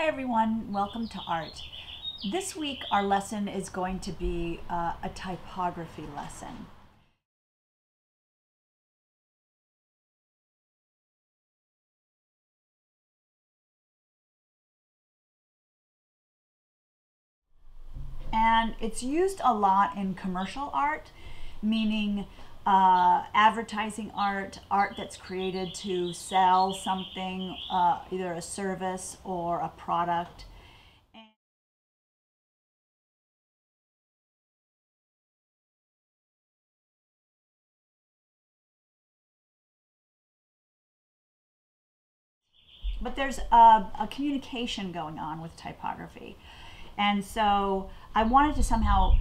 Hi everyone, welcome to art. This week our lesson is going to be a typography lesson. And it's used a lot in commercial art, meaning advertising art, art that's created to sell something, either a service or a product. But there's a communication going on with typography. And so I wanted to somehow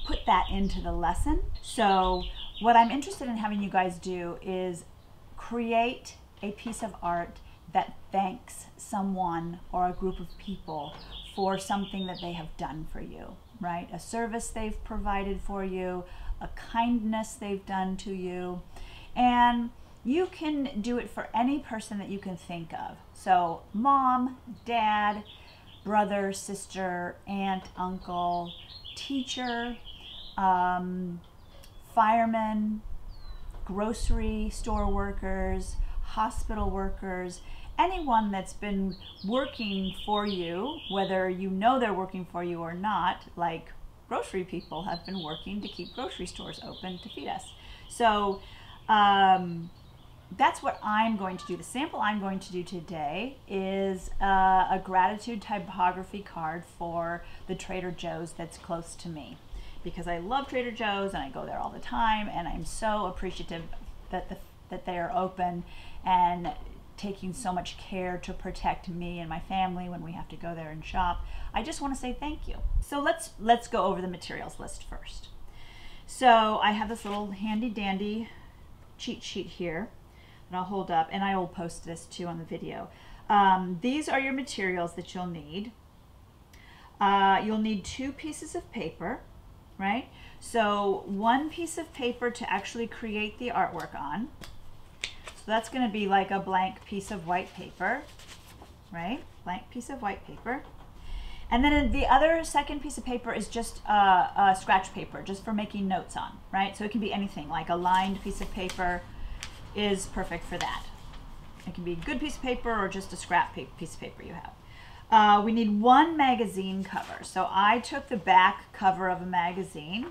put that into the lesson. So what I'm interested in having you guys do is create a piece of art that thanks someone or a group of people for something that they have done for you, right? A service they've provided for you, a kindness they've done to you. And you can do it for any person that you can think of. So mom, dad, brother, sister, aunt, uncle, teacher, firemen, grocery store workers, hospital workers, anyone that's been working for you, whether you know they're working for you or not, like grocery people have been working to keep grocery stores open to feed us. So that's what I'm going to do. The sample I'm going to do today is a gratitude typography card for the Trader Joe's that's close to me, because I love Trader Joe's and I go there all the time, and I'm so appreciative that they are open and taking so much care to protect me and my family when we have to go there and shop. I just want to say thank you. So let's go over the materials list first. So I have this little handy dandy cheat sheet here that I'll hold up, and I will post this too on the video. These are your materials that you'll need. You'll need 2 pieces of paper, right? So 1 piece of paper to actually create the artwork on. So that's going to be like a blank piece of white paper, right? Blank piece of white paper. And then the other second piece of paper is just a scratch paper, just for making notes on, right? So it can be anything, like a lined piece of paper is perfect for that. It can be a good piece of paper or just a scrap piece of paper you have. We need 1 magazine cover. So I took the back cover of a magazine,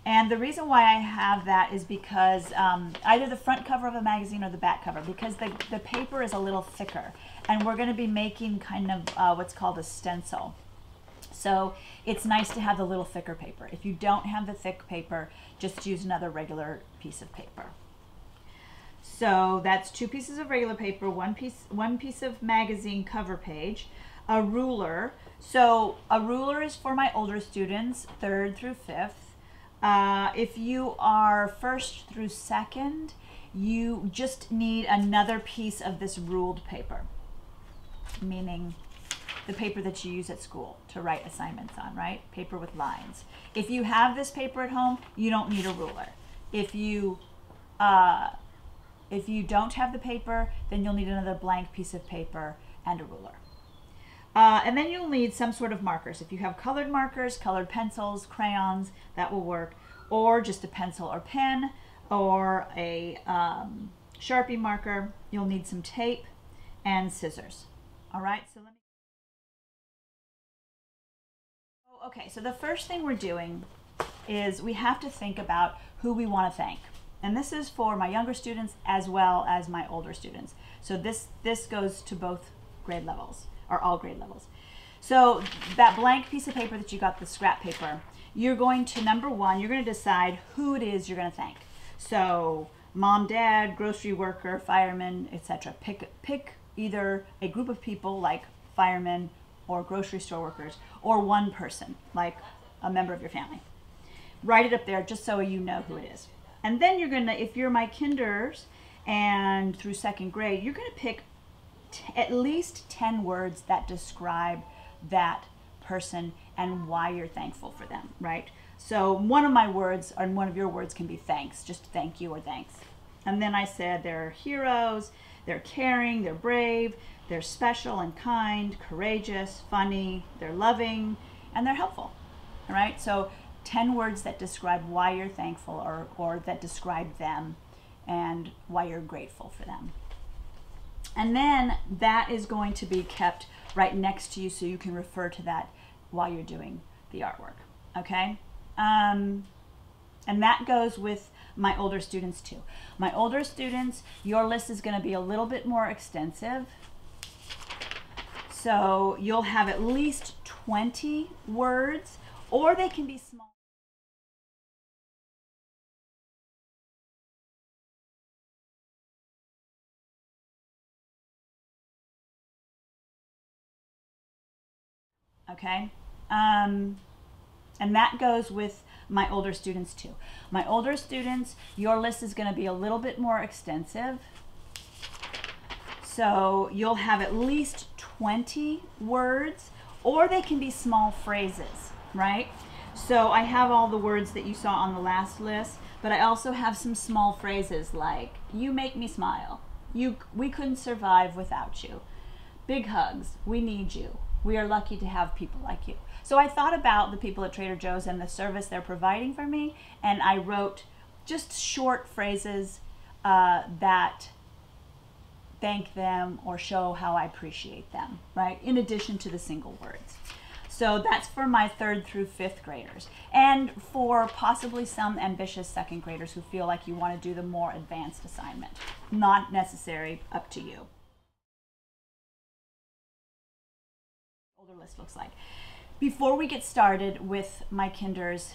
and the reason why I have that is because either the front cover of a magazine or the back cover, because the paper is a little thicker, and we're going to be making kind of what's called a stencil. So it's nice to have the little thicker paper. If you don't have the thick paper, just use another regular piece of paper. So that's 2 pieces of regular paper, one piece of magazine cover page, a ruler. So a ruler is for my older students, 3rd through 5th. If you are 1st through 2nd, you just need another piece of this ruled paper, meaning the paper that you use at school to write assignments on, right? Paper with lines. If you have this paper at home, you don't need a ruler. If you don't have the paper, then you'll need another blank piece of paper and a ruler. And then you'll need some sort of markers. If you have colored markers, colored pencils, crayons, that will work. Or just a pencil or pen, or a Sharpie marker. You'll need some tape and scissors. All right, so let me... Okay, so the first thing we're doing is we have to think about who we want to thank. And this is for my younger students as well as my older students. So this goes to both grade levels, or all grade levels. So that blank piece of paper that you got, the scrap paper, you're going to, number 1, you're going to decide who it is you're going to thank. So mom, dad, grocery worker, fireman, etc. Pick either a group of people like firemen or grocery store workers, or 1 person, like a member of your family. Write it up there just so you know who it is. And then you're gonna, if you're my kinders and through 2nd grade, you're gonna pick at least 10 words that describe that person and why you're thankful for them, right? So one of my words, or one of your words, can be thanks, just thank you or thanks. And then I said they're heroes, they're caring, they're brave, they're special and kind, courageous, funny, they're loving, and they're helpful. All right, so 10 words that describe why you're thankful, or that describe them and why you're grateful for them. And then that is going to be kept right next to you so you can refer to that while you're doing the artwork, okay? And that goes with my older students too. My older students, your list is going to be a little bit more extensive. So you'll have at least 20 words, or they can be small. Okay? And that goes with my older students too. My older students, your list is going to be a little bit more extensive. So you'll have at least 20 words, or they can be small phrases, right? So I have all the words that you saw on the last list, but I also have some small phrases like, you make me smile. We couldn't survive without you. Big hugs. We need you. We are lucky to have people like you. So I thought about the people at Trader Joe's and the service they're providing for me, and I wrote just short phrases that thank them or show how I appreciate them, right? In addition to the single words. So that's for my 3rd through 5th graders, and for possibly some ambitious 2nd graders who feel like you want to do the more advanced assignment. Not necessary, up to you. Older list looks like. Before we get started with my kinders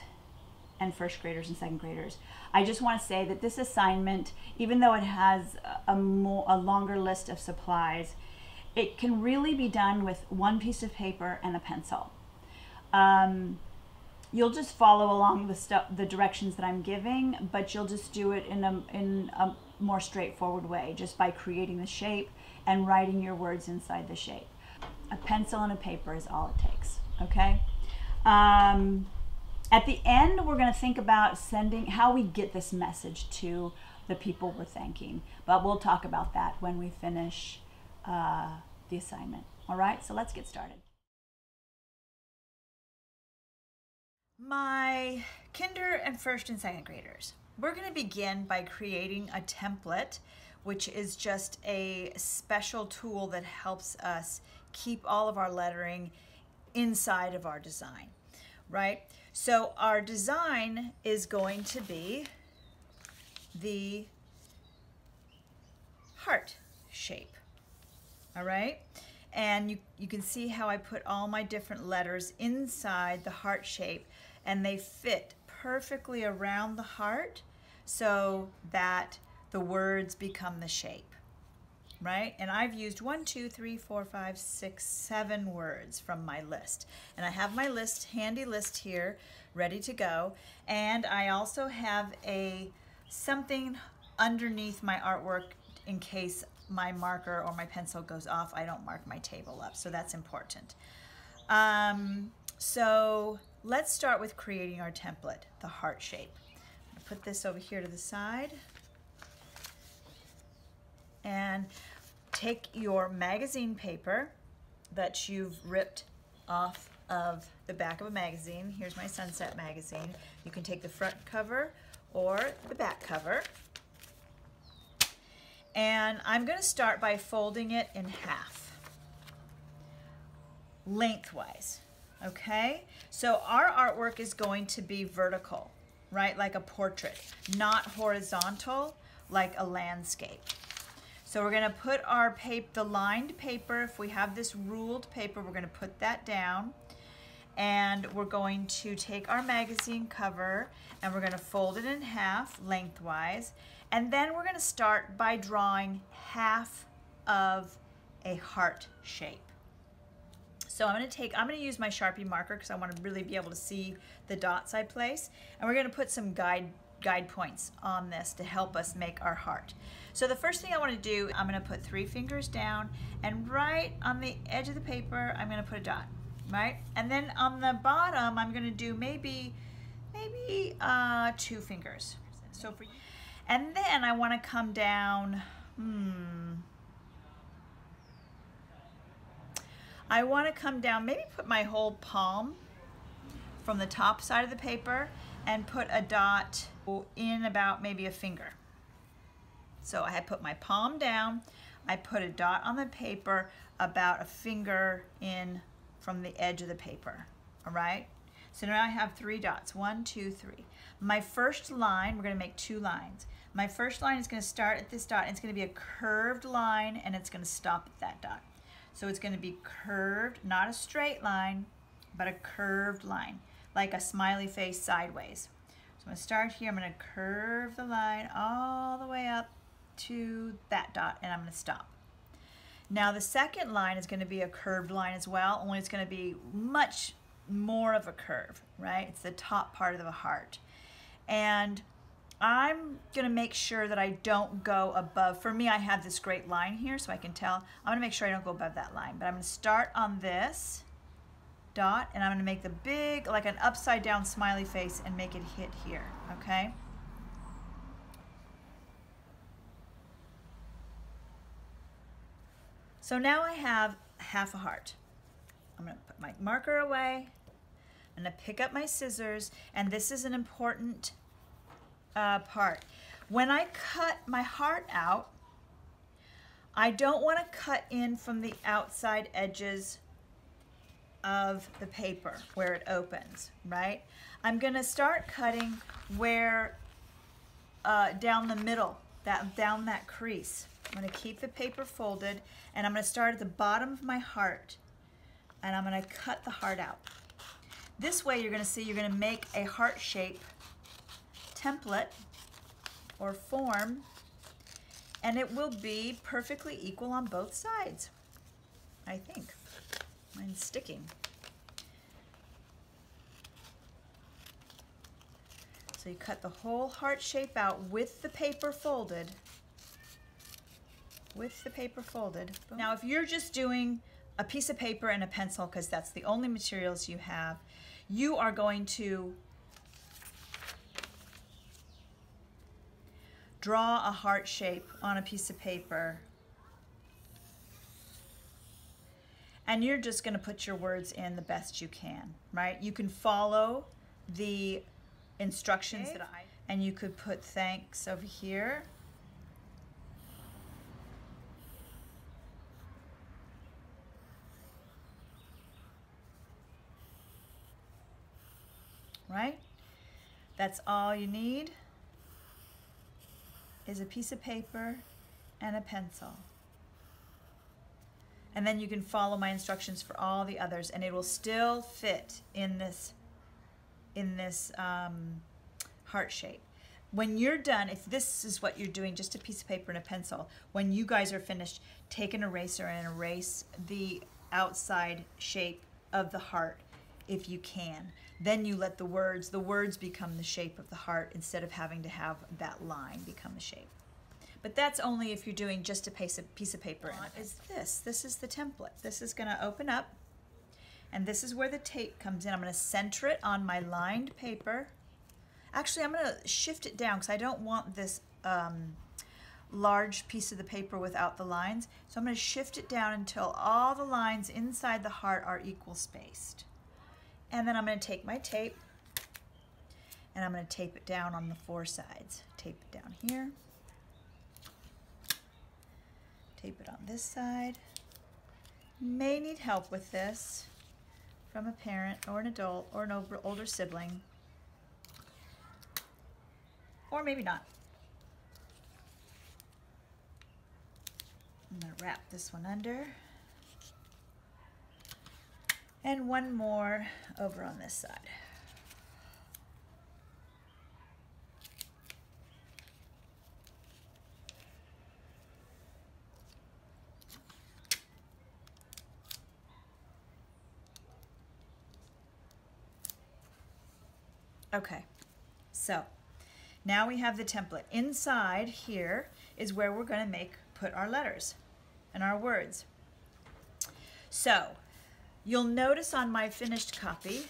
and 1st graders and 2nd graders, I just want to say that this assignment, even though it has a longer list of supplies, it can really be done with one piece of paper and a pencil. You'll just follow along the directions that I'm giving, but you'll just do it in a more straightforward way, just by creating the shape and writing your words inside the shape. A pencil and a paper is all it takes, okay? At the end, we're going to think about how we get this message to the people we're thanking, but we'll talk about that when we finish the assignment. All right, so let's get started. My kinder and 1st and 2nd graders, we're going to begin by creating a template, which is just a special tool that helps us keep all of our lettering inside of our design, right? So our design is going to be the heart shape, all right? And you can see how I put all my different letters inside the heart shape, and they fit perfectly around the heart so that the words become the shape, right? And I've used 1, 2, 3, 4, 5, 6, 7 words from my list. And I have my handy list here, ready to go. And I also have something underneath my artwork in case my marker or my pencil goes off. I don't mark my table up, so that's important. So let's start with creating our template, the heart shape. I'm gonna put this over here to the side. And take your magazine paper that you've ripped off of the back of a magazine. Here's my Sunset magazine. You can take the front cover or the back cover. And I'm going to start by folding it in half, lengthwise, okay? So our artwork is going to be vertical, right, like a portrait, not horizontal like a landscape. So we're going to put our the lined paper, if we have this ruled paper, we're going to put that down. And we're going to take our magazine cover and we're going to fold it in half lengthwise. And then we're going to start by drawing half of a heart shape. So I'm going to use my Sharpie marker because I want to really be able to see the dots I place. And we're going to put some guide points on this to help us make our heart. So the first thing I want to do, I'm going to put 3 fingers down, and right on the edge of the paper, I'm going to put a dot, right? And then on the bottom, I'm going to do maybe 2 fingers. So And then I want to come down, I want to come down, maybe put my whole palm from the top side of the paper and put a dot in about maybe a finger. So I had put my palm down, I put a dot on the paper about a finger in from the edge of the paper, all right? So now I have 3 dots, 1, 2, 3. My first line, we're gonna make 2 lines. My first line is gonna start at this dot, and it's gonna be a curved line, and it's gonna stop at that dot. So it's gonna be curved, not a straight line, but a curved line, like a smiley face sideways. So I'm gonna start here, I'm gonna curve the line all the way up to that dot, and I'm gonna stop. Now the second line is gonna be a curved line as well, only it's gonna be much more of a curve, right? It's the top part of the heart. And I'm gonna make sure that I don't go above, for me I have this great line here so I can tell, I'm gonna make sure I don't go above that line, but I'm gonna start on this dot and I'm gonna make the big, like an upside down smiley face and make it hit here, okay? So now I have half a heart. I'm gonna put my marker away, I'm gonna pick up my scissors, and this is an important part. When I cut my heart out, I don't want to cut in from the outside edges of the paper where it opens, right? I'm gonna start cutting where, down the middle, down that crease. I'm gonna keep the paper folded, and I'm gonna start at the bottom of my heart, and I'm gonna cut the heart out. This way you're gonna make a heart shape template or form, and it will be perfectly equal on both sides, I think. Mine's sticking. So you cut the whole heart shape out with the paper folded. With the paper folded. Now if you're just doing a piece of paper and a pencil, because that's the only materials you have, you are going to draw a heart shape on a piece of paper, and you're just going to put your words in the best you can, right? You can follow the instructions that and you could put thanks over here. Right? That's all you need is a piece of paper and a pencil. And then you can follow my instructions for all the others, and it will still fit in this heart shape. When you're done, if this is what you're doing, just a piece of paper and a pencil, when you guys are finished, take an eraser and erase the outside shape of the heart if you can. Then you let the words become the shape of the heart instead of having to have that line become the shape. But that's only if you're doing just a piece of paper. This is the template. This is gonna open up, and this is where the tape comes in. I'm gonna center it on my lined paper. Actually, I'm gonna shift it down because I don't want this large piece of the paper without the lines. So I'm gonna shift it down until all the lines inside the heart are equal spaced. And then I'm going to take my tape and I'm going to tape it down on the 4 sides. Tape it down here. Tape it on this side. You may need help with this from a parent or an adult or an older sibling. Or maybe not. I'm going to wrap this one under. And one more over on this side. Okay, so now we have the template. Inside here is where we're going to put our letters and our words. So you'll notice on my finished copy,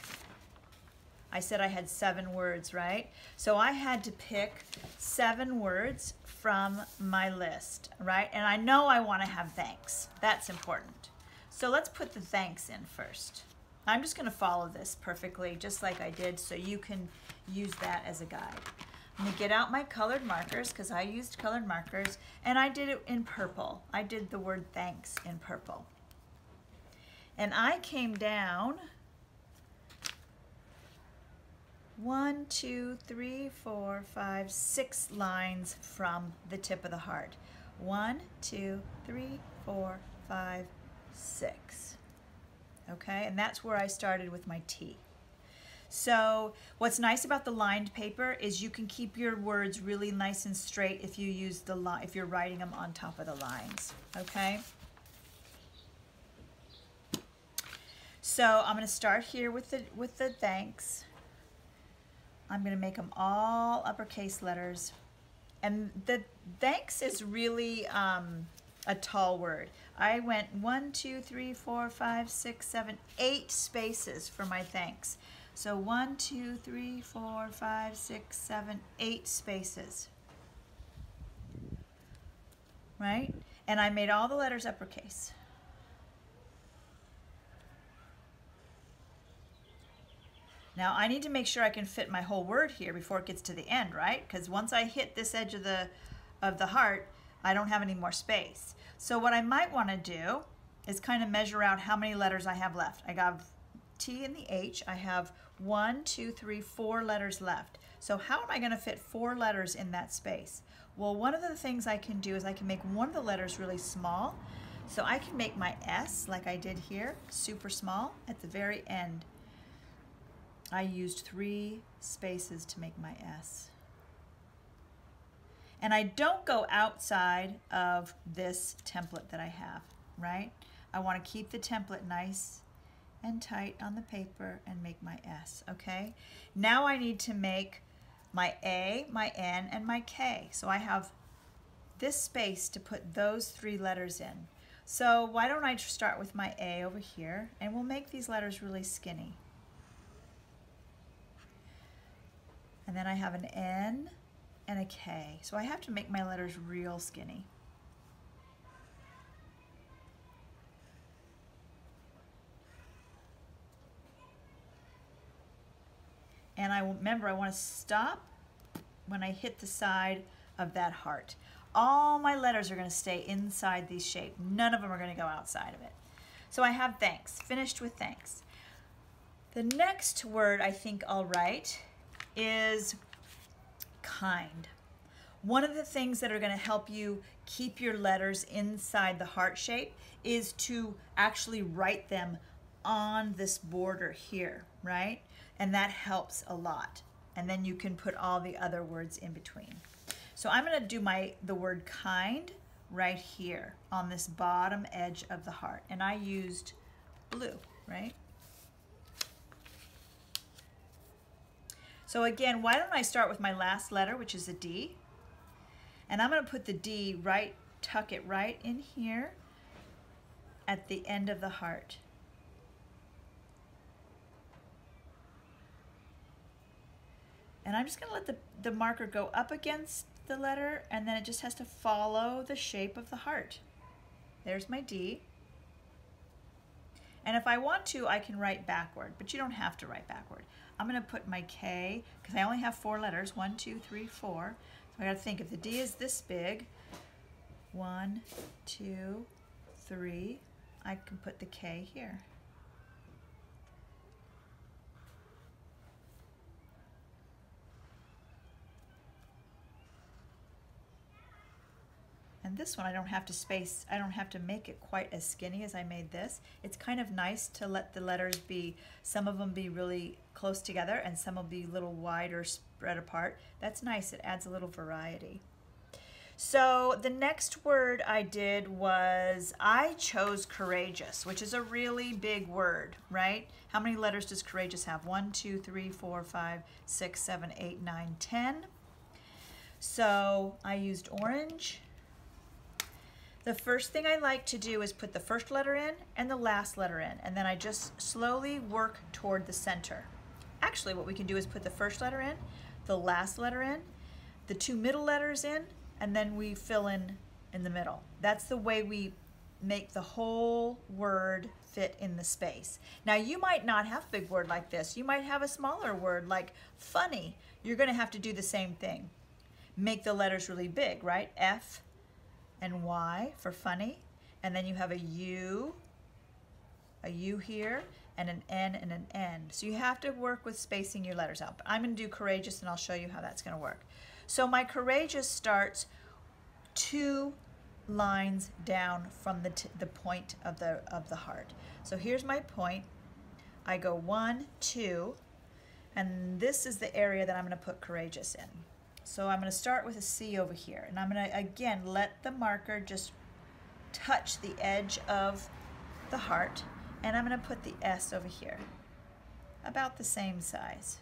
I said I had 7 words, right? So I had to pick 7 words from my list, right? And I know I want to have thanks. That's important. So let's put the thanks in first. I'm just going to follow this perfectly, just like I did, so you can use that as a guide. I'm going to get out my colored markers, because I used colored markers, and I did it in purple. I did the word thanks in purple. And I came down 1, 2, 3, 4, 5, 6 lines from the tip of the heart. 1, 2, 3, 4, 5, 6. Okay, and that's where I started with my T. So what's nice about the lined paper is you can keep your words really nice and straight if you use the line, if you're writing them on top of the lines. Okay. So I'm going to start here with the thanks. I'm going to make them all uppercase letters. And the thanks is really a tall word. I went 1, 2, 3, 4, 5, 6, 7, 8 spaces for my thanks. So 1, 2, 3, 4, 5, 6, 7, 8 spaces. Right? And I made all the letters uppercase. Now I need to make sure I can fit my whole word here before it gets to the end, right? Because once I hit this edge of the heart, I don't have any more space. So what I might want to do is kind of measure out how many letters I have left. I got T and the H. I have 1, 2, 3, 4 letters left. So how am I going to fit 4 letters in that space? Well, one of the things I can do is I can make one of the letters really small. So I can make my S, like I did here, super small at the very end. I used 3 spaces to make my S. And I don't go outside of this template that I have, right? I want to keep the template nice and tight on the paper and make my S, okay? Now I need to make my A, my N, and my K. So I have this space to put those 3 letters in. So why don't I start with my A over here, and we'll make these letters really skinny. And then I have an N and a K. So I have to make my letters real skinny. And remember, I want to stop when I hit the side of that heart. All my letters are going to stay inside these shapes. None of them are going to go outside of it. So I have thanks, finished with thanks. The next word I think I'll write is kind. One of the things that are going to help you keep your letters inside the heart shape is to actually write them on this border here, right? And that helps a lot. And then you can put all the other words in between. So I'm going to do the word kind right here on this bottom edge of the heart. And I used blue, right? So again, why don't I start with my last letter, which is a D. And I'm going to put the D right, tuck it right in here at the end of the heart. And I'm just going to let the marker go up against the letter, and then it just has to follow the shape of the heart. There's my D. And if I want to, I can write backward, but you don't have to write backward. I'm going to put my K, because I only have 4 letters, 1, 2, 3, 4. So I got to think, if the D is this big, 1, 2, 3, I can put the K here. And this one I don't have to space, I don't have to make it quite as skinny as I made this. It's kind of nice to let the letters be, some of them be really close together and some will be a little wider spread apart. That's nice, it adds a little variety. So the next word I did was, I chose courageous, which is a really big word, right? How many letters does courageous have? 1, 2, 3, 4, 5, 6, 7, 8, 9, 10. So I used orange. The first thing I like to do is put the first letter in and the last letter in, and then I just slowly work toward the center. Actually, actually what we can do is put the first letter in, the last letter in, the two middle letters in, and then we fill in the middle. That's the way we make the whole word fit in the space. Now you might not have a big word like this. You might have a smaller word like funny. You're going to have to do the same thing. Make the letters really big, right? F and Y for funny, and then you have a U here, and an N and an N. So you have to work with spacing your letters out. But I'm going to do courageous, and I'll show you how that's going to work. So my courageous starts 2 lines down from the point of the heart. So here's my point. I go 1, 2, and this is the area that I'm going to put courageous in. So I'm going to start with a C over here, and I'm going to again let the marker just touch the edge of the heart, and I'm going to put the S over here, about the same size.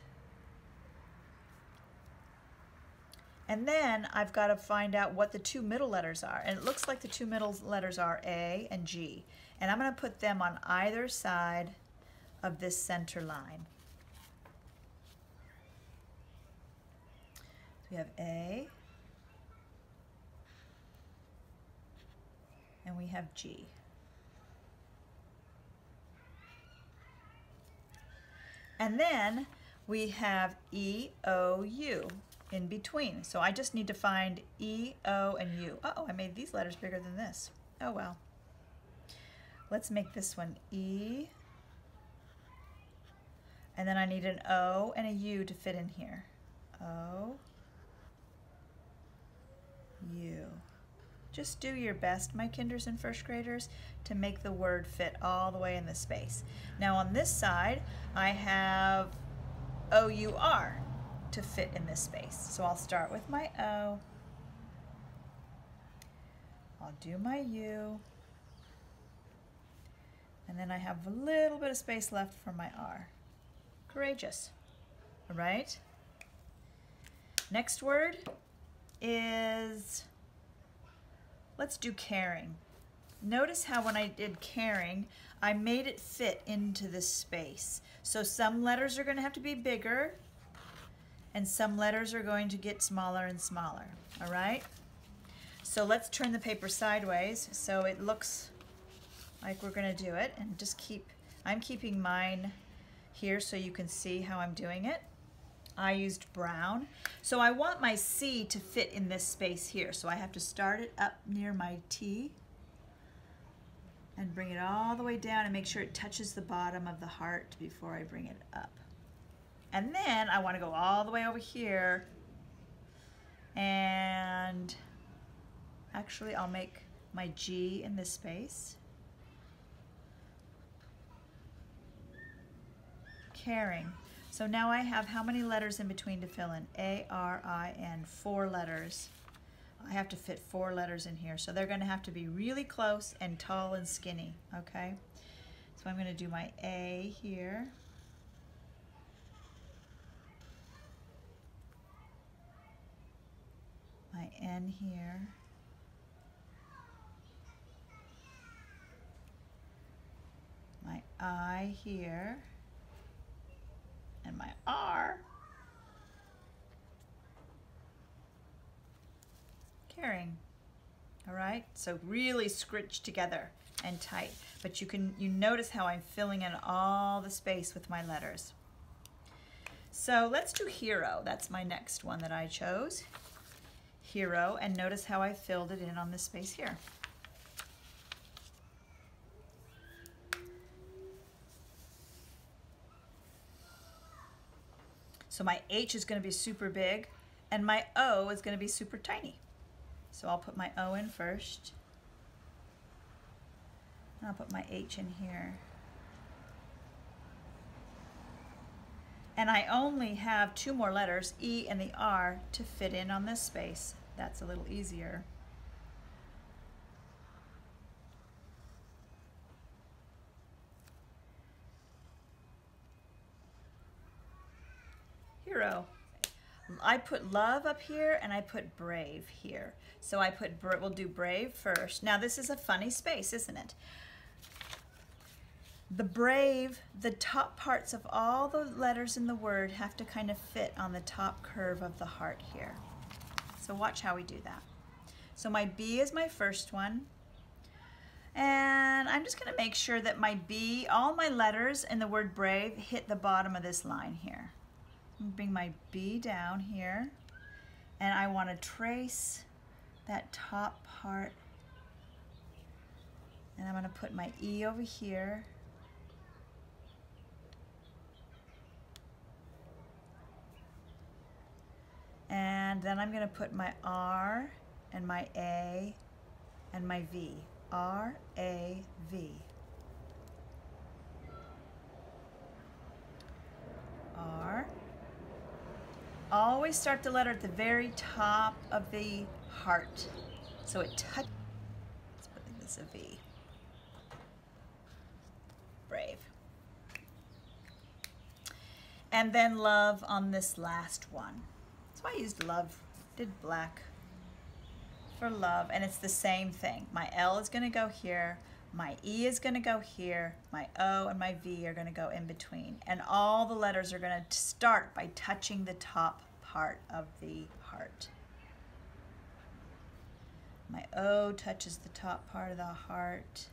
And then I've got to find out what the 2 middle letters are, and it looks like the 2 middle letters are A and G, and I'm going to put them on either side of this center line. So we have A, and we have G. And then we have E, O, U in between. So I just need to find E, O, and U. Uh-oh, I made these letters bigger than this. Oh well. Let's make this one E, and then I need an O and a U to fit in here. O, U. Just do your best, my kinders and first graders, to make the word fit all the way in the space. Now on this side, I have O-U-R to fit in this space. So I'll start with my O. I'll do my U. And then I have a little bit of space left for my R. Courageous. All right? Next word is, let's do caring. Notice how when I did caring, I made it fit into this space. So some letters are going to have to be bigger, and some letters are going to get smaller and smaller. All right? So let's turn the paper sideways so it looks like we're going to do it. And just I'm keeping mine here so you can see how I'm doing it. I used brown. So I want my C to fit in this space here. So I have to start it up near my T and bring it all the way down and make sure it touches the bottom of the heart before I bring it up. And then I want to go all the way over here, and actually I'll make my G in this space. Caring. So now I have how many letters in between to fill in? A-R-I-N, 4 letters. I have to fit 4 letters in here. So they're going to have to be really close and tall and skinny, okay? So I'm going to do my A here. My N here. My I here. And my R. Caring. All right, so really scritched together and tight, but you notice how I'm filling in all the space with my letters. So let's do hero. That's my next one that I chose. Hero, and notice how I filled it in on this space here. So my H is going to be super big, and my O is going to be super tiny. So I'll put my O in first. And I'll put my H in here. And I only have 2 more letters, E and the R, to fit in on this space. That's a little easier. Hero. I put love up here and I put brave here. So we'll do brave first. Now this is a funny space, isn't it? The brave, the top parts of all the letters in the word have to kind of fit on the top curve of the heart here. So watch how we do that. So my B is my first one. And I'm just going to make sure that my B, all my letters in the word brave hit the bottom of this line here. Bring my B down here. And I want to trace that top part. And I'm going to put my E over here. And then I'm going to put my R and my A and my V. R, A, V. R. Always start the letter at the very top of the heart. So it touches. Let's put this a V. Brave. And then love on this last one. So I used love, did black for love, and it's the same thing. My L is going to go here, my E is going to go here, my O and my V are going to go in between, and all the letters are going to start by touching the top part of the heart. My O touches the top part of the heart.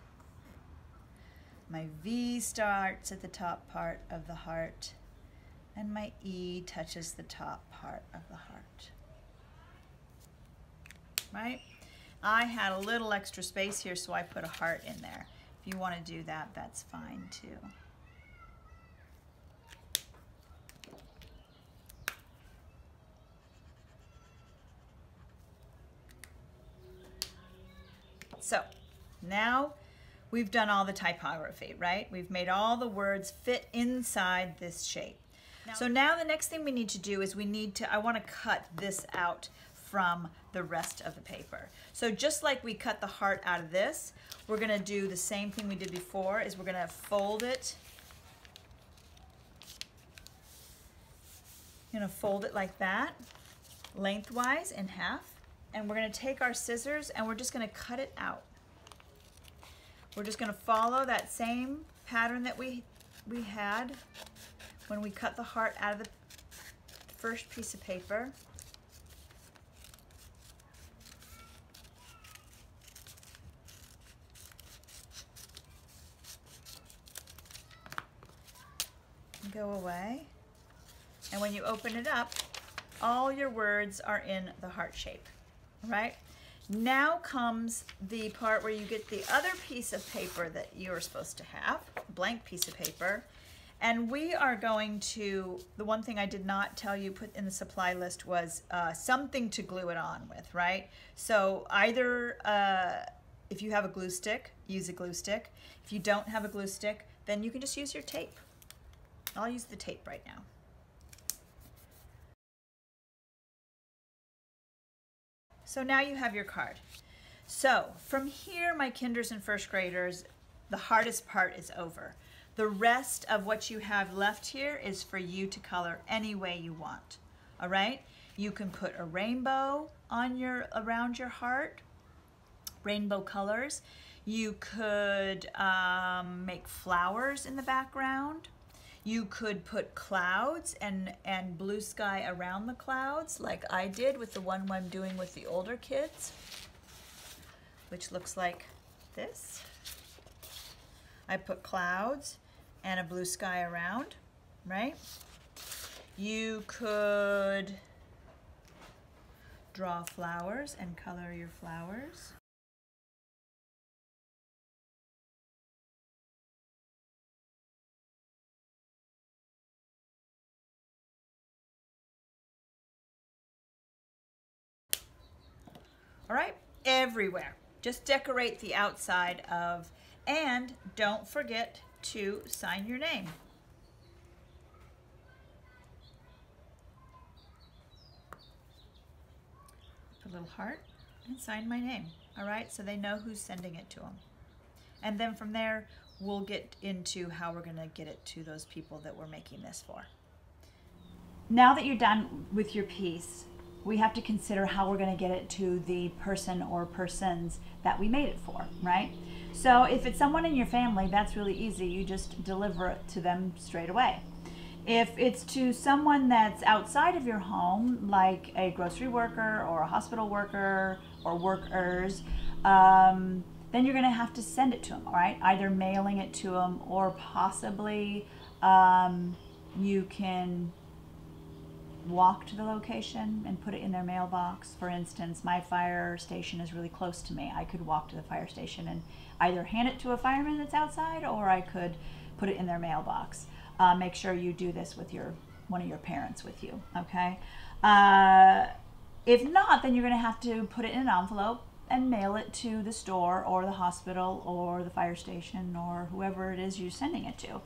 My V starts at the top part of the heart, and my E touches the top part of the heart. Right? I had a little extra space here, so I put a heart in there. If you want to do that, that's fine too. So now we've done all the typography, right? We've made all the words fit inside this shape. So now the next thing we need to do is I want to cut this out from the rest of the paper. So just like we cut the heart out of this, we're going to do the same thing we did before, is we're going to fold it. I'm going to fold it like that, lengthwise in half, and we're going to take our scissors and we're just going to cut it out. We're just going to follow that same pattern that we had when we cut the heart out of the first piece of paper. Go away, and when you open it up, all your words are in the heart shape, right? Now comes the part where you get the other piece of paper that you're supposed to have, a blank piece of paper, and we are going to, the one thing I did not tell you put in the supply list was something to glue it on with, right? So either if you have a glue stick, use a glue stick. If you don't have a glue stick, then you can just use your tape. I'll use the tape right now. So now you have your card. So from here, my kinders and first graders, the hardest part is over. The rest of what you have left here is for you to color any way you want. All right? You can put a rainbow on around your heart, rainbow colors. You could make flowers in the background. You could put clouds and blue sky around the clouds, like I did with the one I'm doing with the older kids, which looks like this. I put clouds and a blue sky around, right? You could draw flowers and color your flowers. All right, everywhere. Just decorate the outside of, and don't forget to sign your name. Put a little heart and sign my name. All right, so they know who's sending it to them. And then from there, we'll get into how we're gonna get it to those people that we're making this for. Now that you're done with your piece, we have to consider how we're going to get it to the person or persons that we made it for, right? So if it's someone in your family, that's really easy. You just deliver it to them straight away. If it's to someone that's outside of your home, like a grocery worker or a hospital worker or workers, then you're going to have to send it to them, all right? Either mailing it to them or possibly you can walk to the location and put it in their mailbox. For instance, my fire station is really close to me. I could walk to the fire station and either hand it to a fireman that's outside, or I could put it in their mailbox. Make sure you do this with one of your parents with you, okay? If not, then you're going to have to put it in an envelope and mail it to the store or the hospital or the fire station or whoever it is you're sending it to.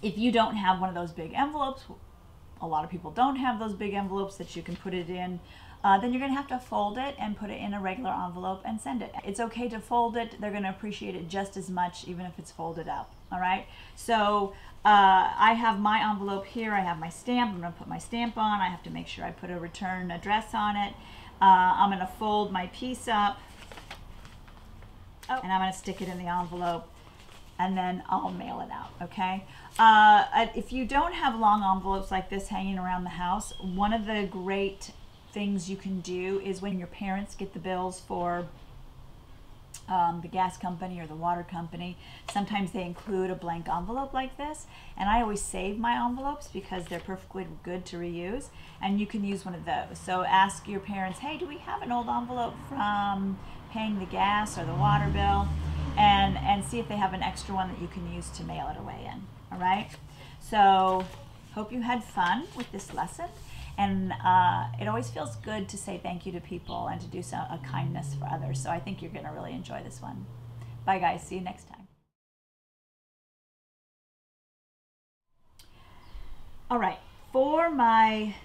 If you don't have one of those big envelopes, a lot of people don't have those big envelopes that you can put it in, then you're going to have to fold it and put it in a regular envelope and send it. It's okay to fold it. They're going to appreciate it just as much even if it's folded up, all right? So I have my envelope here. I have my stamp. I'm going to put my stamp on. I have to make sure I put a return address on it. I'm going to fold my piece up, and I'm going to stick it in the envelope, and then I'll mail it out, okay? If you don't have long envelopes like this hanging around the house, one of the great things you can do is when your parents get the bills for the gas company or the water company, sometimes they include a blank envelope like this, and I always save my envelopes because they're perfectly good to reuse, and you can use one of those. So ask your parents, hey, do we have an old envelope from paying the gas or the water bill, and see if they have an extra one that you can use to mail it away in, all right? So hope you had fun with this lesson. And it always feels good to say thank you to people and to do a kindness for others. So I think you're going to really enjoy this one. Bye, guys. See you next time. All right. For my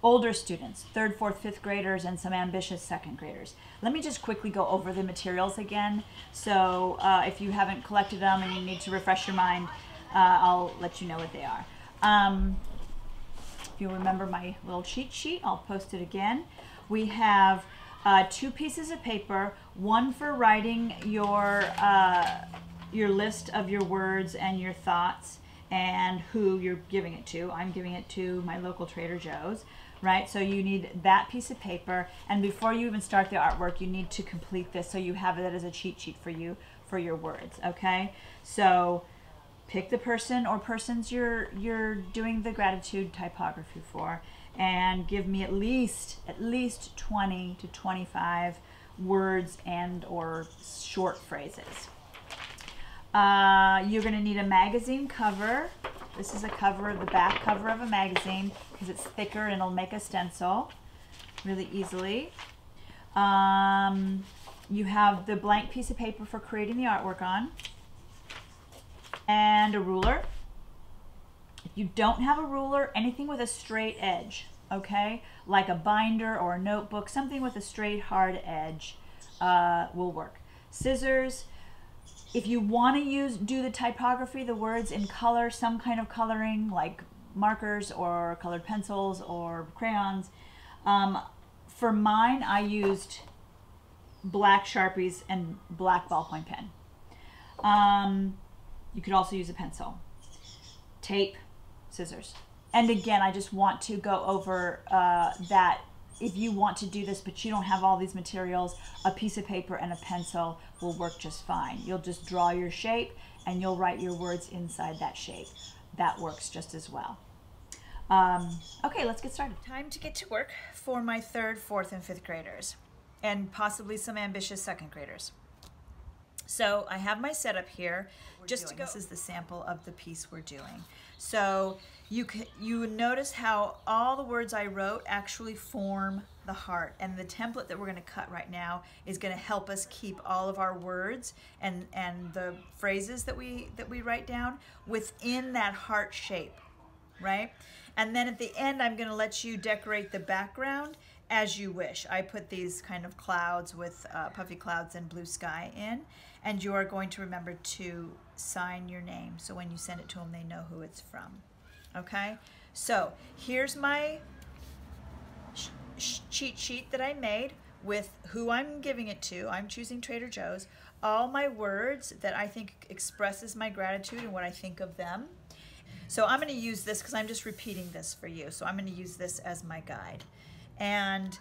older students, 3rd, 4th, 5th graders, and some ambitious 2nd graders, let me just quickly go over the materials again. So if you haven't collected them and you need to refresh your mind, I'll let you know what they are. If you remember my little cheat sheet, I'll post it again. We have 2 pieces of paper, one for writing your list of your words and your thoughts and who you're giving it to. I'm giving it to my local Trader Joe's, right? So you need that piece of paper, and before you even start the artwork, you need to complete this so you have it as a cheat sheet for you for your words, okay? So pick the person or persons you're doing the gratitude typography for, and give me at least 20 to 25 words and or short phrases. You're going to need a magazine cover. This is a cover, the back cover of a magazine, because it's thicker and it'll make a stencil really easily. You have the blank piece of paper for creating the artwork on, and a ruler. If you don't have a ruler, anything with a straight edge, okay? Like a binder or a notebook, something with a straight, hard edge will work. Scissors. If you want to do the typography, the words in color, some kind of coloring like markers or colored pencils or crayons. For mine, I used black Sharpies and black ballpoint pen. You could also use a pencil, tape, scissors. And again, I just want to go over that if you want to do this, but you don't have all these materials, a piece of paper and a pencil will work just fine. You'll just draw your shape and you'll write your words inside that shape. That works just as well. Okay, let's get started. Time to get to work for my 3rd, 4th, and 5th graders, and possibly some ambitious 2nd graders. So I have my setup here. This is the sample of the piece we're doing. So you notice how all the words I wrote actually form the heart, and the template that we're going to cut right now is going to help us keep all of our words and the phrases that we write down within that heart shape, right? And then at the end, I'm going to let you decorate the background as you wish. I put these kind of clouds with puffy clouds and blue sky in, and you are going to remember to sign your name, so when you send it to them, they know who it's from. Okay, so here's my cheat sheet that I made with who I'm giving it to. I'm choosing Trader Joe's. All my words that I think expresses my gratitude and what I think of them. So I'm going to use this because I'm just repeating this for you. So I'm going to use this as my guide. And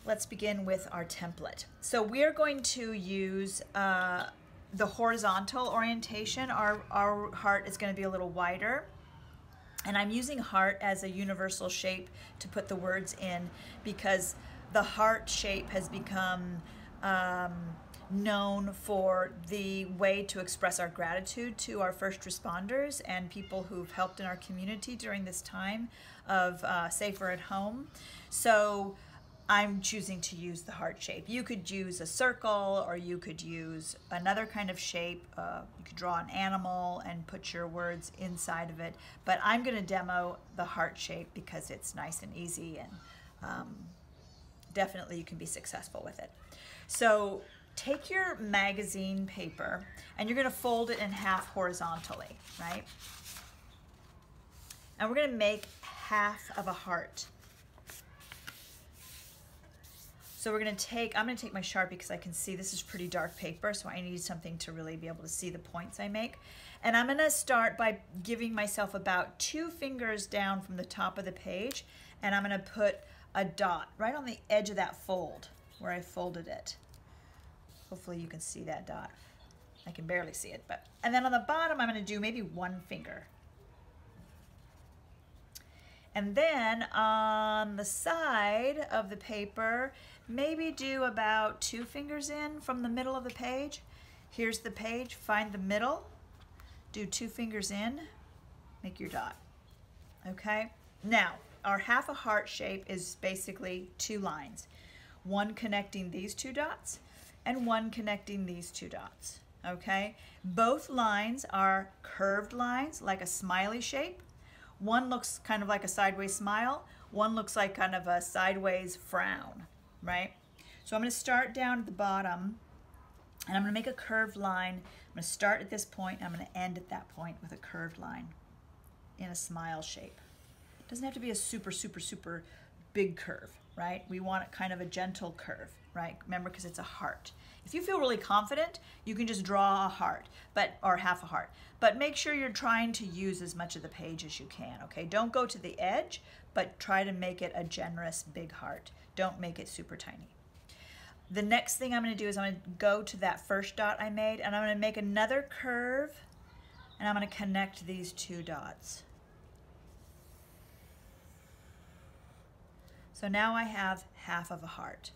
let's begin with our template. So we're going to use the horizontal orientation. Our heart is going to be a little wider. And I'm using heart as a universal shape to put the words in because the heart shape has become known for the way to express our gratitude to our first responders and people who've helped in our community during this time of safer at home. So I'm choosing to use the heart shape. You could use a circle, or you could use another kind of shape. You could draw an animal and put your words inside of it. But I'm going to demo the heart shape because it's nice and easy, and definitely you can be successful with it. So take your magazine paper and you're going to fold it in half horizontally, right? And we're going to make half of a heart. So we're going to take, I'm going to take my Sharpie because I can see this is pretty dark paper, so I need something to really be able to see the points I make. And I'm going to start by giving myself about 2 fingers down from the top of the page, and I'm going to put a dot right on the edge of that fold where I folded it. Hopefully you can see that dot. I can barely see it, but, and then on the bottom I'm going to do maybe 1 finger. And then on the side of the paper, maybe do about 2 fingers in from the middle of the page. Here's the page, find the middle, do 2 fingers in, make your dot. Okay? Now, our half a heart shape is basically 2 lines. One connecting these 2 dots and one connecting these 2 dots. Okay? Both lines are curved lines like a smiley shape. One looks kind of like a sideways smile. One looks like kind of a sideways frown, right? So I'm going to start down at the bottom and I'm going to make a curved line. I'm going to start at this point and I'm going to end at that point with a curved line in a smile shape. It doesn't have to be a super, super, super big curve, right? We want it kind of a gentle curve, right? Remember, because it's a heart. If you feel really confident, you can just draw a heart, or half a heart. But make sure you're trying to use as much of the page as you can, okay? Don't go to the edge, but try to make it a generous big heart. Don't make it super tiny. The next thing I'm going to do is I'm going to go to that first dot I made, and I'm going to make another curve, and I'm going to connect these 2 dots. So now I have half of a heart,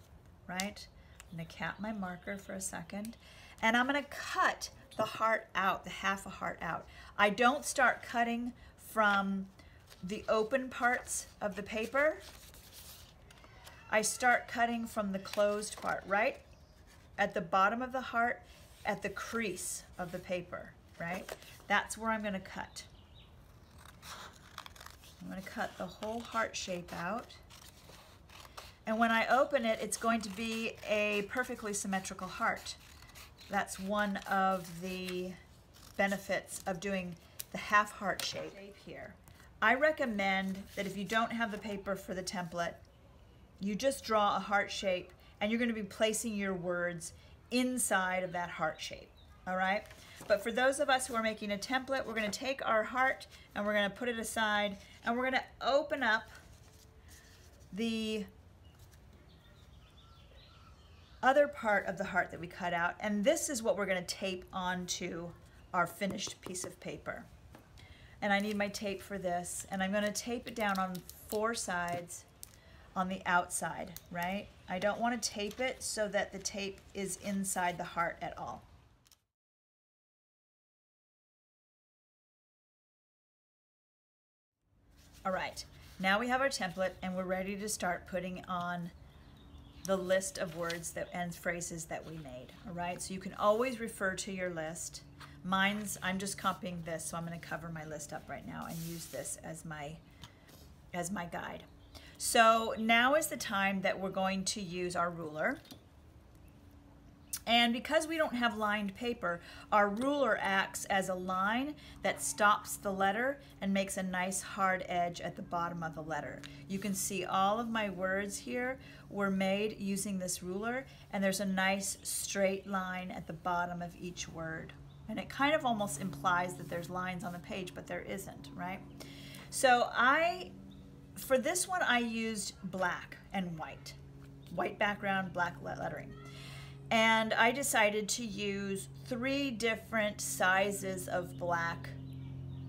right? I'm going to cap my marker for a second, and I'm going to cut the heart out, the half a heart out. I don't start cutting from the open parts of the paper. I start cutting from the closed part, right at the bottom of the heart, at the crease of the paper, right? That's where I'm going to cut. I'm going to cut the whole heart shape out. And when I open it, it's going to be a perfectly symmetrical heart. That's one of the benefits of doing the half heart shape here. I recommend that if you don't have the paper for the template, you just draw a heart shape and you're going to be placing your words inside of that heart shape, all right? But for those of us who are making a template, we're going to take our heart and we're going to put it aside and we're going to open up the other part of the heart that we cut out, and this is what we're going to tape onto our finished piece of paper. And I need my tape for this, and I'm going to tape it down on 4 sides on the outside, right? I don't want to tape it so that the tape is inside the heart at all. All right, now we have our template and we're ready to start putting on the list of words and phrases that we made, all right? So you can always refer to your list. I'm just copying this, so I'm going to cover my list up right now and use this as my guide. So now is the time that we're going to use our ruler. And because we don't have lined paper, our ruler acts as a line that stops the letter and makes a nice hard edge at the bottom of the letter. You can see all of my words here were made using this ruler, and there's a nice straight line at the bottom of each word. And it kind of almost implies that there's lines on the page, but there isn't, right? So for this one, I used black and white. White background, black lettering. And I decided to use 3 different sizes of black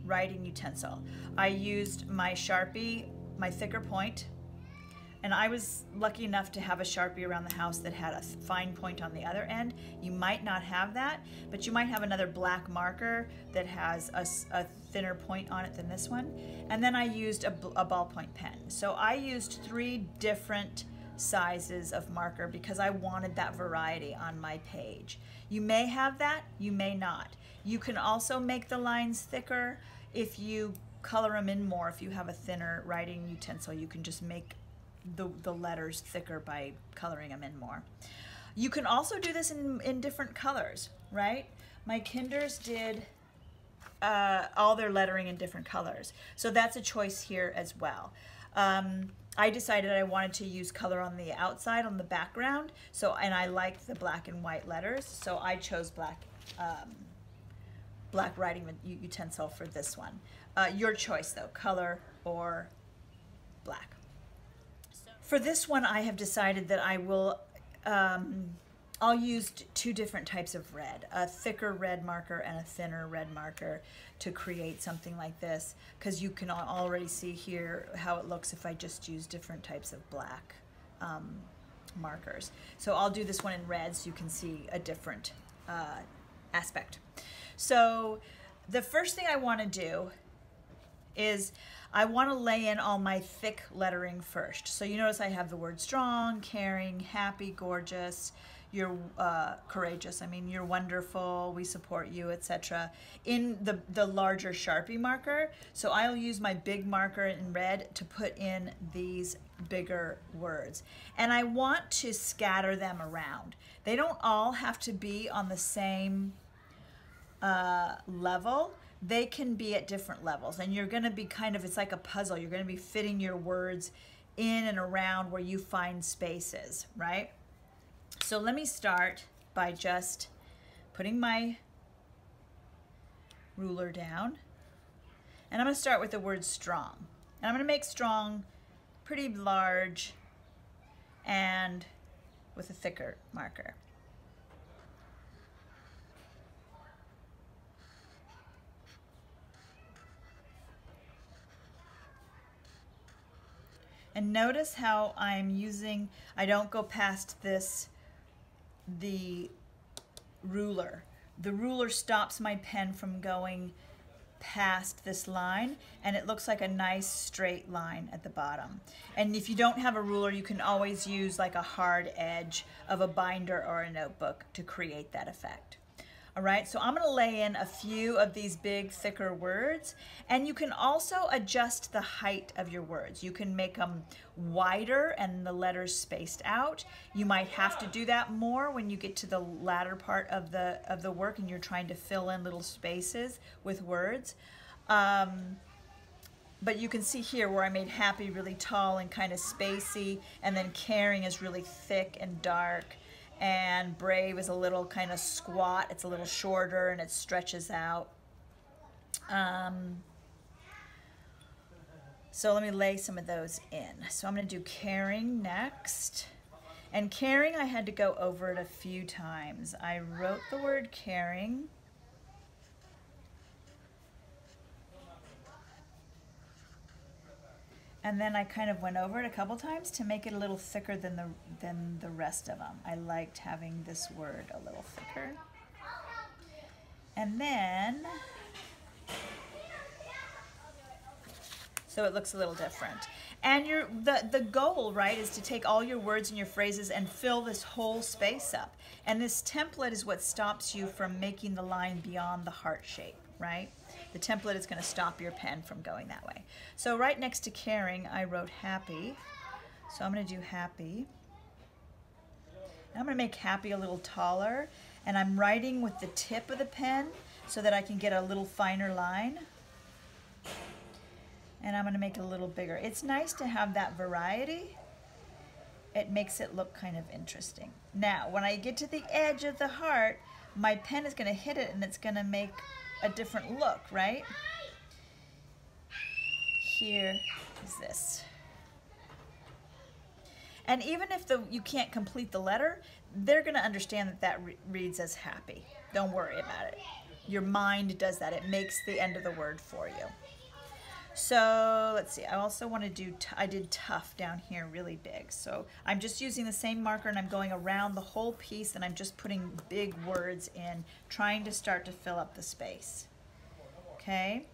writing utensil. I used my Sharpie, my thicker point, and I was lucky enough to have a Sharpie around the house that had a fine point on the other end. You might not have that, but you might have another black marker that has a thinner point on it than this one. And then I used a ballpoint pen. So I used 3 different sizes of marker because I wanted that variety on my page. You may have that, you may not. You can also make the lines thicker if you color them in more. If you have a thinner writing utensil, you can just make the letters thicker by coloring them in more. You can also do this in different colors, right? My Kinders did all their lettering in different colors. So that's a choice here as well. I decided I wanted to use color on the outside, on the background, and I like the black and white letters, so I chose black writing utensil for this one. Your choice though, color or black. For this one, I have decided that I will, I'll use 2 different types of red, a thicker red marker and a thinner red marker to create something like this, because you can already see here how it looks if I just use different types of black markers. So I'll do this one in red so you can see a different aspect. So the first thing I want to do is I want to lay in all my thick lettering first. So you notice I have the word strong, caring, happy, gorgeous, you're courageous, I mean you're wonderful, we support you, etc. in the larger Sharpie marker. So I'll use my big marker in red to put in these bigger words. And I want to scatter them around. They don't all have to be on the same level. They can be at different levels, and you're going to be it's like a puzzle. You're going to be fitting your words in and around where you find spaces, right? So let me start by just putting my ruler down, and I'm going to start with the word strong. And I'm going to make strong pretty large and with a thicker marker. And notice how I'm using, I don't go past the ruler. The ruler stops my pen from going past this line, and it looks like a nice straight line at the bottom. And if you don't have a ruler, you can always use like a hard edge of a binder or a notebook to create that effect. All right, so I'm going to lay in a few of these big, thicker words, and you can also adjust the height of your words. You can make them wider and the letters spaced out. You might have to do that more when you get to the latter part of the work and you're trying to fill in little spaces with words. But you can see here where I made happy really tall and kind of spacey, and then caring is really thick and dark. And brave is a little kind of squat. It's a little shorter and it stretches out. So let me lay some of those in. So I'm going to do caring next. And caring, I had to go over it a few times. I wrote the word caring. And then I kind of went over it a couple times to make it a little thicker than the rest of them. I liked having this word a little thicker. And then, so it looks a little different. And the goal, right, is to take all your words and your phrases and fill this whole space up. And this template is what stops you from making the line beyond the heart shape, right? The template is going to stop your pen from going that way. So right next to caring, I wrote happy. So I'm going to do happy. Now I'm going to make happy a little taller, and I'm writing with the tip of the pen so that I can get a little finer line. And I'm going to make it a little bigger. It's nice to have that variety. It makes it look kind of interesting. Now, when I get to the edge of the heart, my pen is going to hit it and it's going to make a different look, right? Here is this. And even if you can't complete the letter, they're going to understand that that reads as happy. Don't worry about it. Your mind does that. It makes the end of the word for you. So let's see, I also want to do, I did tough down here really big. So I'm just using the same marker and I'm going around the whole piece and I'm just putting big words in, trying to start to fill up the space. Okay,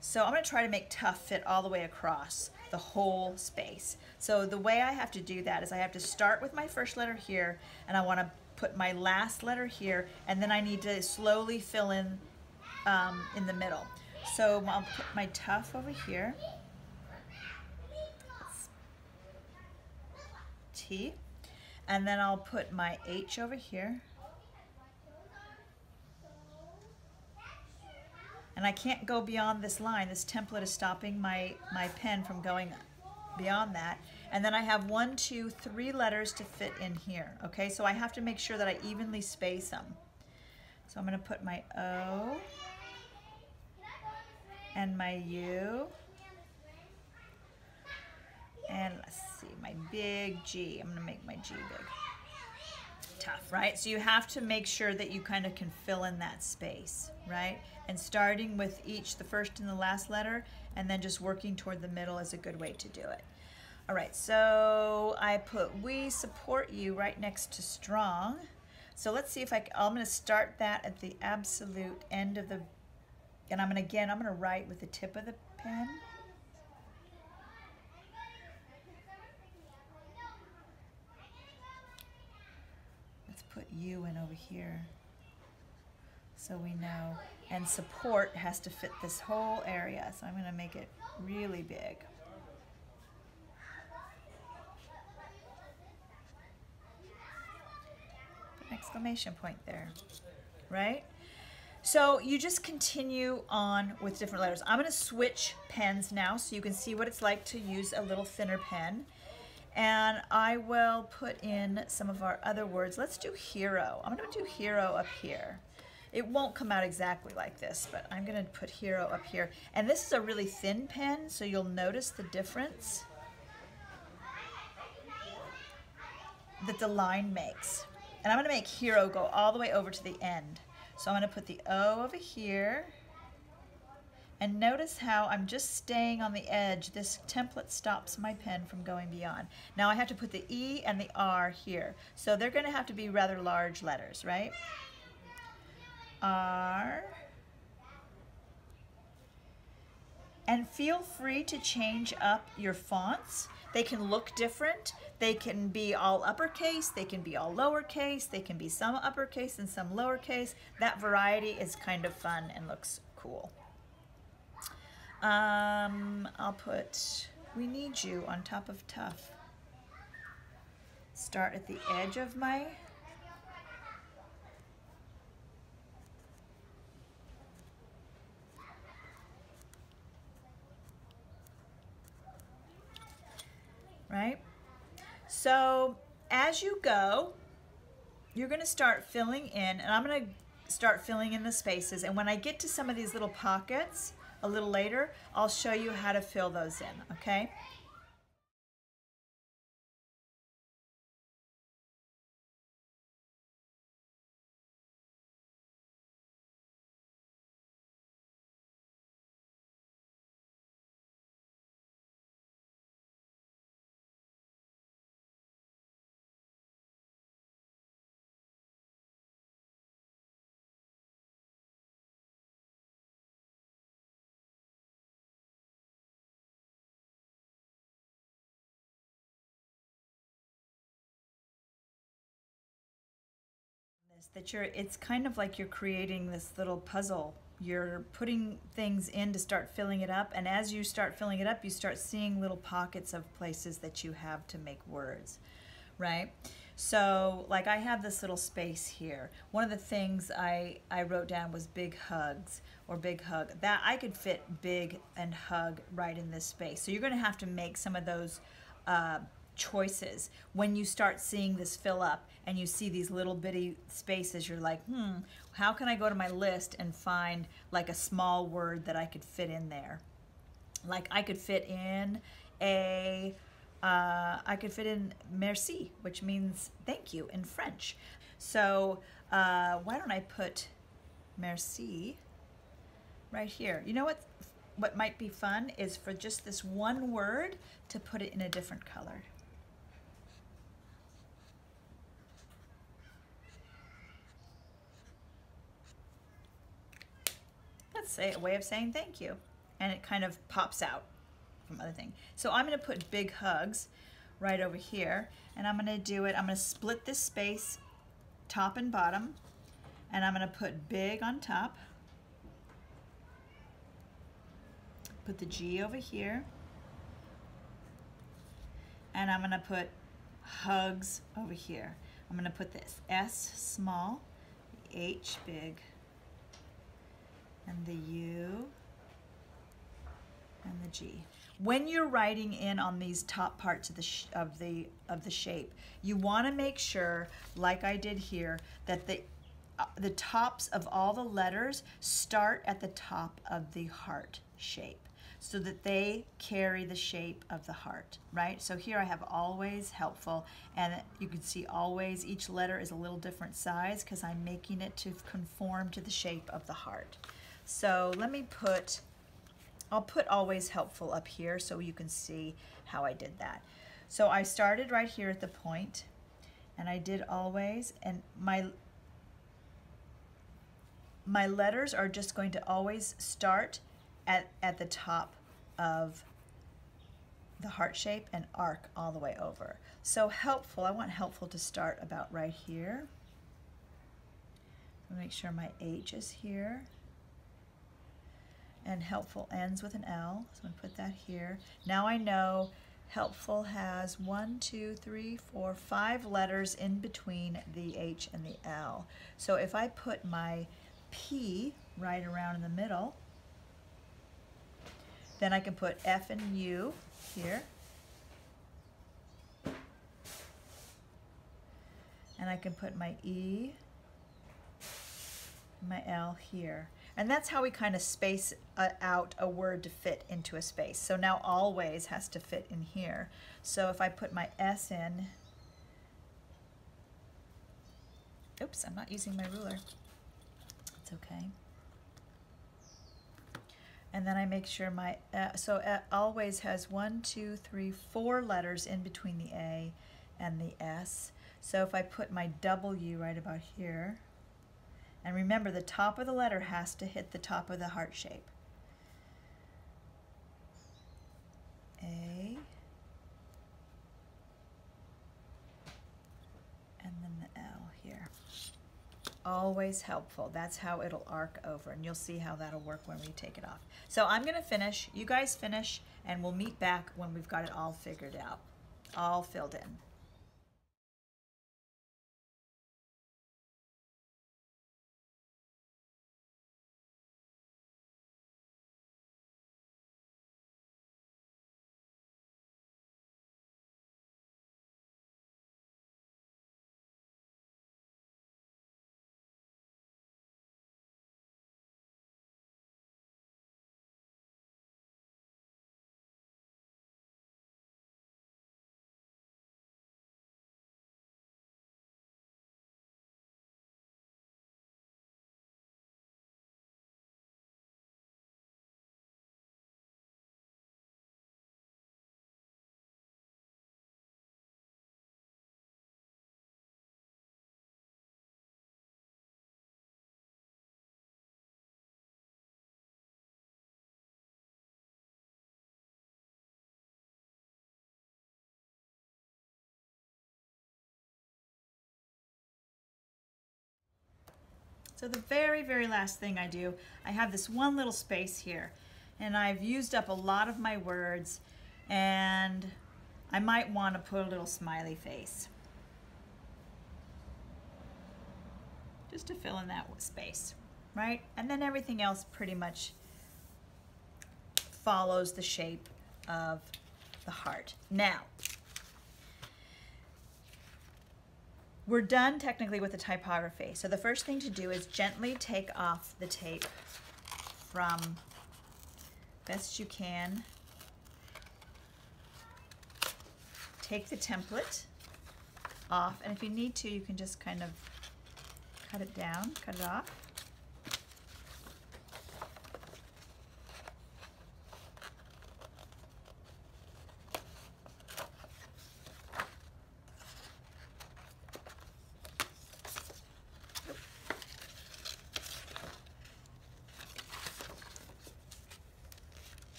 so I'm going to try to make tough fit all the way across the whole space. So the way I have to do that is I have to start with my first letter here and I want to put my last letter here, and then I need to slowly fill in the middle. So I'll put my tough over here, T, and then I'll put my H over here. And I can't go beyond this line. This template is stopping my pen from going beyond that. And then I have 1, 2, 3 letters to fit in here. Okay, so I have to make sure that I evenly space them. So I'm going to put my O and my U, and let's see, my big G. I'm going to make my G big. Tough, right? So you have to make sure that you kind of can fill in that space, right? And starting with each, the first and the last letter, and then just working toward the middle is a good way to do it. All right, so I put we support you right next to strong. So let's see if I'm going to start that at the absolute end of the, and I'm going to write with the tip of the pen. Let's put you in over here so we know. And support has to fit this whole area, so I'm going to make it really big. Put an exclamation point there, right? So you just continue on with different letters. I'm going to switch pens now so you can see what it's like to use a little thinner pen. And I will put in some of our other words. Let's do hero. I'm going to do hero up here. It won't come out exactly like this, but I'm going to put hero up here. And this is a really thin pen, so you'll notice the difference that the line makes. And I'm going to make hero go all the way over to the end. So I'm going to put the O over here, and notice how I'm just staying on the edge. This template stops my pen from going beyond. Now I have to put the E and the R here. So they're going to have to be rather large letters, right? R. And feel free to change up your fonts. They can look different. They can be all uppercase, they can be all lowercase, they can be some uppercase and some lowercase. That variety is kind of fun and looks cool. I'll put we need you on top of tough. Start at the edge of my right? So as you go, you're going to start filling in, and I'm going to start filling in the spaces. And when I get to some of these little pockets a little later, I'll show you how to fill those in, okay? It's kind of like you're creating this little puzzle. You're putting things in to start filling it up, and as you start filling it up, you start seeing little pockets of places that you have to make words, right? So like I have this little space here. One of the things I wrote down was big hugs or big hug. That I could fit big and hug right in this space. So you're going to have to make some of those choices when you start seeing this fill up and you see these little bitty spaces. You're like, how can I go to my list and find like a small word that I could fit in there? Like I could fit in merci, which means thank you in French. So why don't I put merci right here? You know what might be fun is for just this one word to put it in a different color. Let's say a way of saying thank you, and it kind of pops out from other thing. So I'm going to put big hugs right over here, and I'm going to do it. I'm going to split this space top and bottom, and I'm going to put big on top. Put the G over here, and I'm going to put hugs over here. I'm going to put this S small, the H big, and the U and the G. When you're writing in on these top parts of the shape, you want to make sure, like I did here, that the tops of all the letters start at the top of the heart shape, so that they carry the shape of the heart, right? So here I have always, helpful, and you can see always, each letter is a little different size because I'm making it to conform to the shape of the heart. So let me I'll put always helpful up here so you can see how I did that. So I started right here at the point, and I did always, and my letters are just going to always start at the top of the heart shape and arc all the way over. So helpful, I want helpful to start about right here. Make sure my H is here. And helpful ends with an L, so I'm going to put that here. Now I know helpful has 1, 2, 3, 4, 5 letters in between the H and the L. So if I put my P right around in the middle, then I can put F and U here. And I can put my E, my L here. And that's how we kind of space out a word to fit into a space. So now always has to fit in here. So if I put my S in, oops, I'm not using my ruler. It's okay. And then I make sure my, always has 1, 2, 3, 4 letters in between the A and the S. So if I put my W right about here, and remember, the top of the letter has to hit the top of the heart shape. A, and then the L here. Always helpful. That's how it'll arc over, and you'll see how that'll work when we take it off. So I'm going to finish. You guys finish, and we'll meet back when we've got it all figured out, all filled in. So the very, very last thing I do, I have this one little space here, and I've used up a lot of my words, and I might want to put a little smiley face. just to fill in that space, right? And then everything else pretty much follows the shape of the heart. Now, we're done technically with the typography. So the first thing to do is gently take off the tape from best you can. Take the template off, and if you need to, you can just kind of cut it down, cut it off.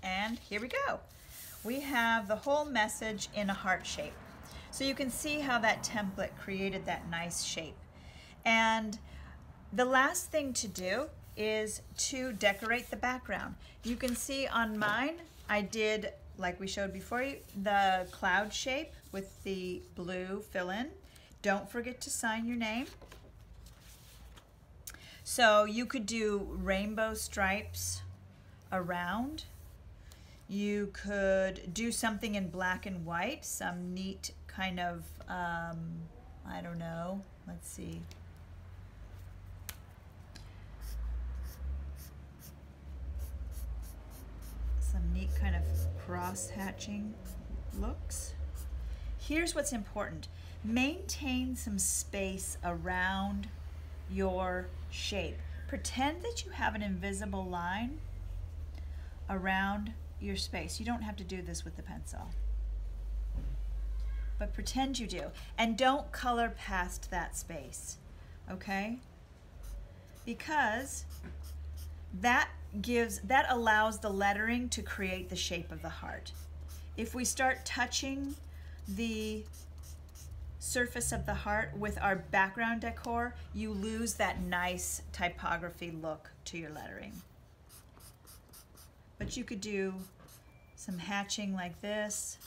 And here we go. We have the whole message in a heart shape. So you can see how that template created that nice shape. And the last thing to do is to decorate the background. You can see on mine, I did, like we showed before, the cloud shape with the blue fill-in. Don't forget to sign your name. So you could do rainbow stripes around. You could do something in black and white, some neat kind of, I don't know, let's see. Some neat kind of cross-hatching looks. Here's what's important. Maintain some space around your shape. Pretend that you have an invisible line around your space. You don't have to do this with the pencil, but pretend you do, and don't color past that space, okay? Because that allows the lettering to create the shape of the heart. If we start touching the surface of the heart with our background decor, you lose that nice typography look to your lettering. But you could do some hatching like this.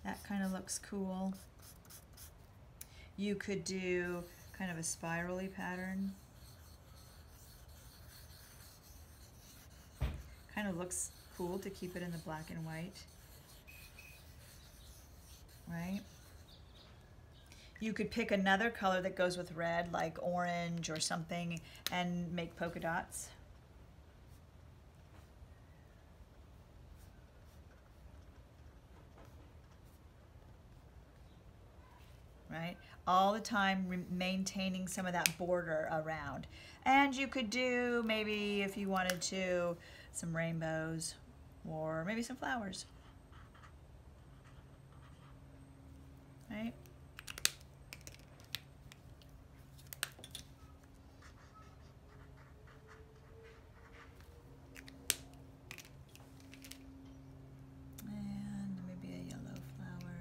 That kind of looks cool. You could do kind of a spirally pattern. Kind of looks cool to keep it in the black and white, right? You could pick another color that goes with red, like orange or something, and make polka dots. Right? All the time maintaining some of that border around. And you could do, maybe if you wanted to, some rainbows or maybe some flowers. Right? And maybe a yellow flower.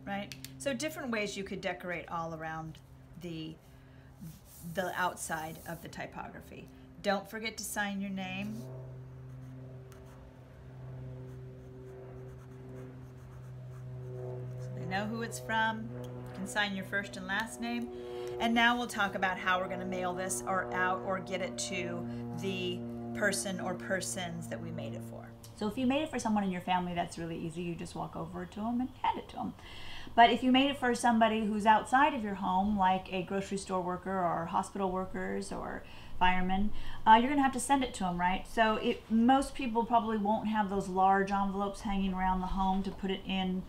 Right? So different ways you could decorate all around the outside of the typography. Don't forget to sign your name. So they know who it's from. You can sign your first and last name. And now we'll talk about how we're going to mail this or out or get it to the person or persons that we made it for. So if you made it for someone in your family, that's really easy. You just walk over to them and hand it to them. But if you made it for somebody who's outside of your home, like a grocery store worker or hospital workers or firemen, you're going to have to send it to them, right? So most people probably won't have those large envelopes hanging around the home to put it in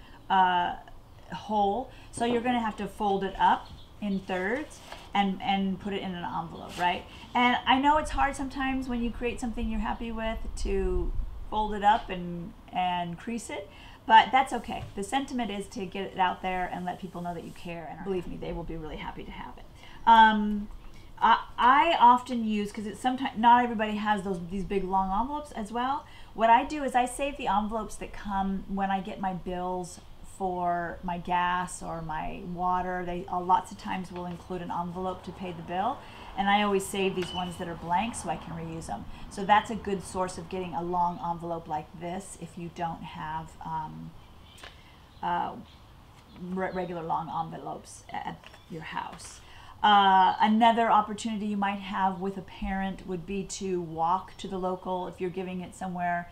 whole. So you're going to have to fold it up in thirds and put it in an envelope, right? And I know it's hard sometimes when you create something you're happy with to fold it up and crease it. But that's okay. The sentiment is to get it out there and let people know that you care, and believe me, they will be really happy to have it. I often use, because it's sometimes not everybody has these big long envelopes as well. What I do is I save the envelopes that come when I get my bills for my gas or my water. They lots of times will include an envelope to pay the bill, And I always save these ones that are blank so I can reuse them. So that's a good source of getting a long envelope like this if you don't have regular long envelopes at your house. Another opportunity you might have with a parent would be to walk to the local, if you're giving it somewhere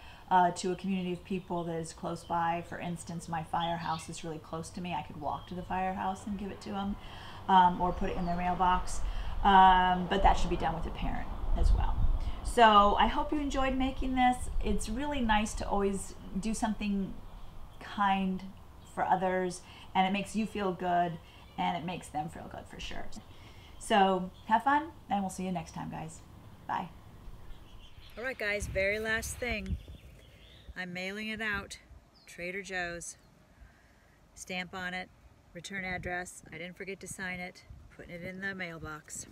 to a community of people that is close by. For instance, my firehouse is really close to me. I could walk to the firehouse and give it to them, or put it in their mailbox. But that should be done with a parent as well. So I hope you enjoyed making this. It's really nice to always do something kind for others, and it makes you feel good, and it makes them feel good for sure. So have fun, and we'll see you next time, guys. Bye. All right, guys, very last thing. I'm mailing it out. Trader Joe's. Stamp on it, return address. I didn't forget to sign it. Putting it in the mailbox.